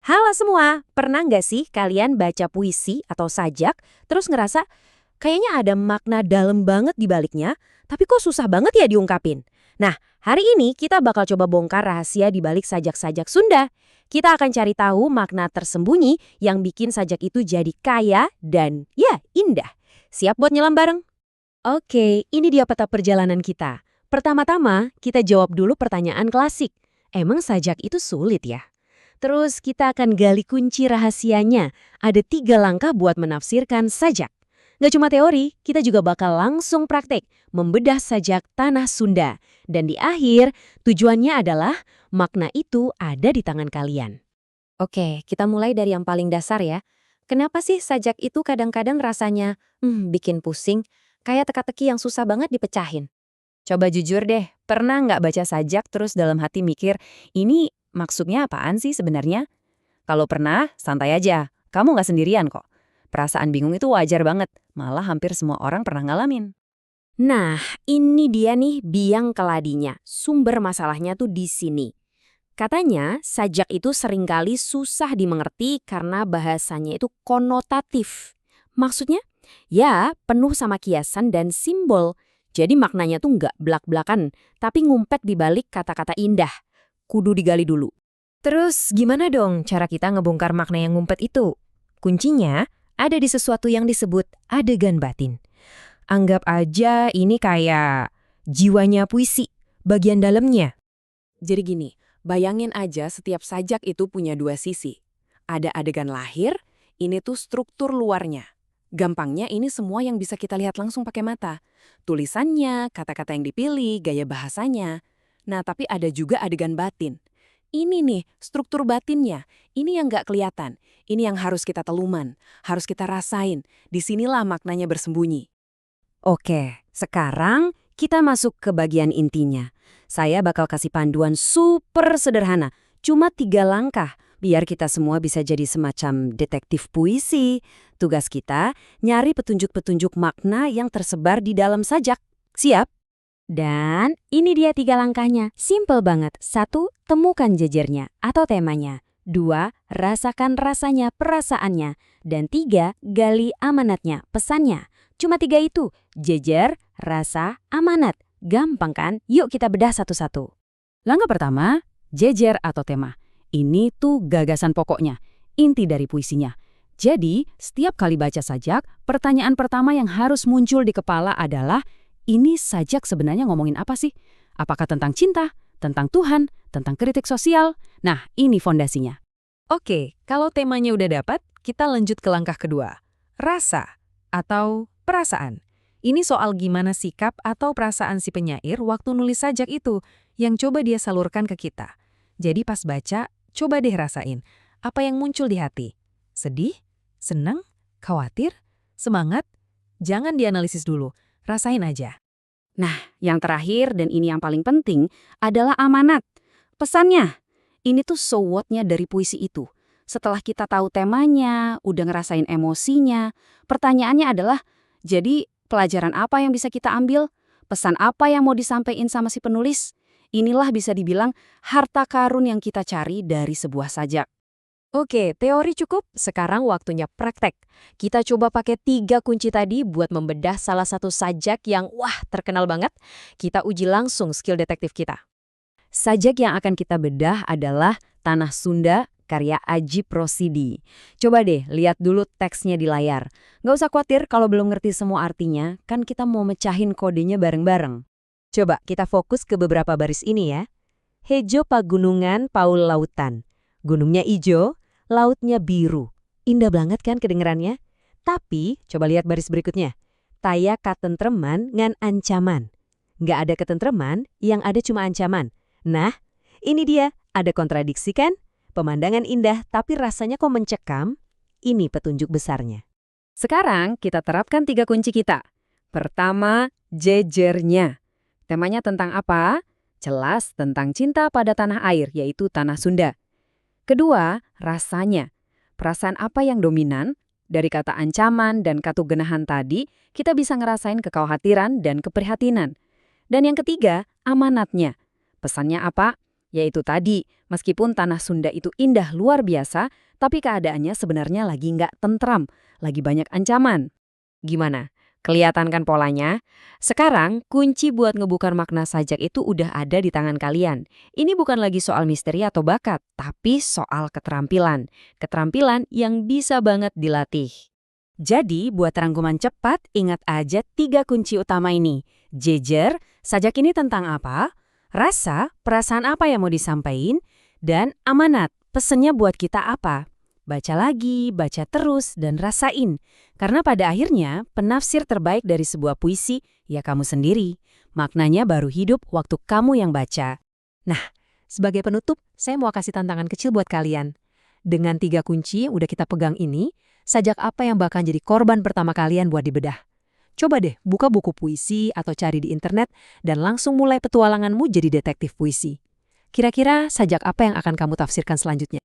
Halo semua, pernah nggak sih kalian baca puisi atau sajak, terus ngerasa kayaknya ada makna dalam banget di baliknya, tapi kok susah banget ya diungkapin? Nah, hari ini kita bakal coba bongkar rahasia di balik sajak-sajak Sunda. Kita akan cari tahu makna tersembunyi yang bikin sajak itu jadi kaya dan ya indah. Siap buat nyelam bareng? Oke, ini dia peta perjalanan kita. Pertama-tama, kita jawab dulu pertanyaan klasik. Emang sajak itu sulit ya? Terus kita akan gali kunci rahasianya. Ada 3 langkah buat menafsirkan sajak. Nggak cuma teori, kita juga bakal langsung praktek membedah sajak tanah Sunda. Dan di akhir, tujuannya adalah makna itu ada di tangan kalian. Oke, kita mulai dari yang paling dasar ya. Kenapa sih sajak itu kadang-kadang rasanya bikin pusing, kayak teka-teki yang susah banget dipecahin? Coba jujur deh, pernah nggak baca sajak terus dalam hati mikir, ini maksudnya apaan sih sebenarnya? Kalau pernah, santai aja. Kamu nggak sendirian kok. Perasaan bingung itu wajar banget. Malah hampir semua orang pernah ngalamin. Nah, ini dia nih biang keladinya. Sumber masalahnya tuh di sini. Katanya, sajak itu seringkali susah dimengerti karena bahasanya itu konotatif. Maksudnya? Ya, penuh sama kiasan dan simbol. Jadi maknanya tuh nggak belak-belakan, tapi ngumpet di balik kata-kata indah. Kudu digali dulu. Terus gimana dong cara kita ngebongkar makna yang ngumpet itu? Kuncinya ada di sesuatu yang disebut adegan batin. Anggap aja ini kayak jiwanya puisi, bagian dalamnya. Jadi gini, bayangin aja setiap sajak itu punya 2 sisi. Ada adegan lahir, ini tuh struktur luarnya. Gampangnya ini semua yang bisa kita lihat langsung pakai mata. Tulisannya, kata-kata yang dipilih, gaya bahasanya. Nah, tapi ada juga adegan batin. Ini nih, struktur batinnya. Ini yang nggak kelihatan. Ini yang harus kita teluman, harus kita rasain. Disinilah maknanya bersembunyi. Oke, sekarang kita masuk ke bagian intinya. Saya bakal kasih panduan super sederhana, cuma 3 langkah, biar kita semua bisa jadi semacam detektif puisi. Tugas kita, nyari petunjuk-petunjuk makna yang tersebar di dalam sajak. Siap? Dan ini dia 3 langkahnya, simple banget. 1, temukan jejernya atau temanya. 2, rasakan rasanya, perasaannya. Dan 3, gali amanatnya, pesannya. Cuma 3 itu, jejer, rasa, amanat. Gampang kan? Yuk kita bedah satu-satu. Langkah pertama, jejer atau tema. Ini tuh gagasan pokoknya, inti dari puisinya. Jadi, setiap kali baca sajak, pertanyaan pertama yang harus muncul di kepala adalah, ini sajak sebenarnya ngomongin apa sih? Apakah tentang cinta, tentang Tuhan, tentang kritik sosial? Nah, ini fondasinya. Oke, kalau temanya udah dapat, kita lanjut ke langkah kedua. Rasa atau perasaan. Ini soal gimana sikap atau perasaan si penyair waktu nulis sajak itu yang coba dia salurkan ke kita. Jadi pas baca, coba deh rasain. Apa yang muncul di hati? Sedih? Senang? Khawatir? Semangat? Jangan dianalisis dulu. Rasain aja. Nah, yang terakhir dan ini yang paling penting adalah amanat. Pesannya, ini tuh so what-nya dari puisi itu. Setelah kita tahu temanya, udah ngerasain emosinya, pertanyaannya adalah, jadi pelajaran apa yang bisa kita ambil? Pesan apa yang mau disampaikan sama si penulis? Inilah bisa dibilang harta karun yang kita cari dari sebuah sajak. Oke, teori cukup. Sekarang waktunya praktek. Kita coba pakai 3 kunci tadi buat membedah salah satu sajak yang terkenal banget. Kita uji langsung skill detektif kita. Sajak yang akan kita bedah adalah Tanah Sunda karya Adjie Prosidi. Coba deh lihat dulu teksnya di layar. Nggak usah khawatir kalau belum ngerti semua artinya, kan kita mau mecahin kodenya bareng-bareng. Coba kita fokus ke beberapa baris ini ya. Hejo pagunungan paul lautan. Gunungnya ijo, lautnya biru. Indah banget kan kedengerannya? Tapi, coba lihat baris berikutnya. Taya katentreman ngan ancaman. Nggak ada ketentreman, yang ada cuma ancaman. Nah, ini dia. Ada kontradiksi kan? Pemandangan indah tapi rasanya kok mencekam? Ini petunjuk besarnya. Sekarang kita terapkan 3 kunci kita. Pertama, jejernya. Temanya tentang apa? Jelas tentang cinta pada tanah air, yaitu Tanah Sunda. Kedua, rasanya. Perasaan apa yang dominan? Dari kata ancaman dan katugenahan tadi, kita bisa ngerasain kekhawatiran dan keprihatinan. Dan yang ketiga, amanatnya. Pesannya apa? Yaitu tadi, meskipun tanah Sunda itu indah luar biasa, tapi keadaannya sebenarnya lagi nggak tentram, lagi banyak ancaman. Gimana? Kelihatan kan polanya? Sekarang, kunci buat ngebuka makna sajak itu udah ada di tangan kalian. Ini bukan lagi soal misteri atau bakat, tapi soal keterampilan. Keterampilan yang bisa banget dilatih. Jadi, buat rangkuman cepat, ingat aja 3 kunci utama ini. Jejer, sajak ini tentang apa? Rasa, perasaan apa yang mau disampaikan? Dan amanat, pesennya buat kita apa? Baca lagi, baca terus, dan rasain. Karena pada akhirnya, penafsir terbaik dari sebuah puisi, ya kamu sendiri. Maknanya baru hidup waktu kamu yang baca. Nah, sebagai penutup, saya mau kasih tantangan kecil buat kalian. Dengan 3 kunci udah kita pegang ini, sajak apa yang bakal jadi korban pertama kalian buat dibedah? Coba deh buka buku puisi atau cari di internet dan langsung mulai petualanganmu jadi detektif puisi. Kira-kira sajak apa yang akan kamu tafsirkan selanjutnya?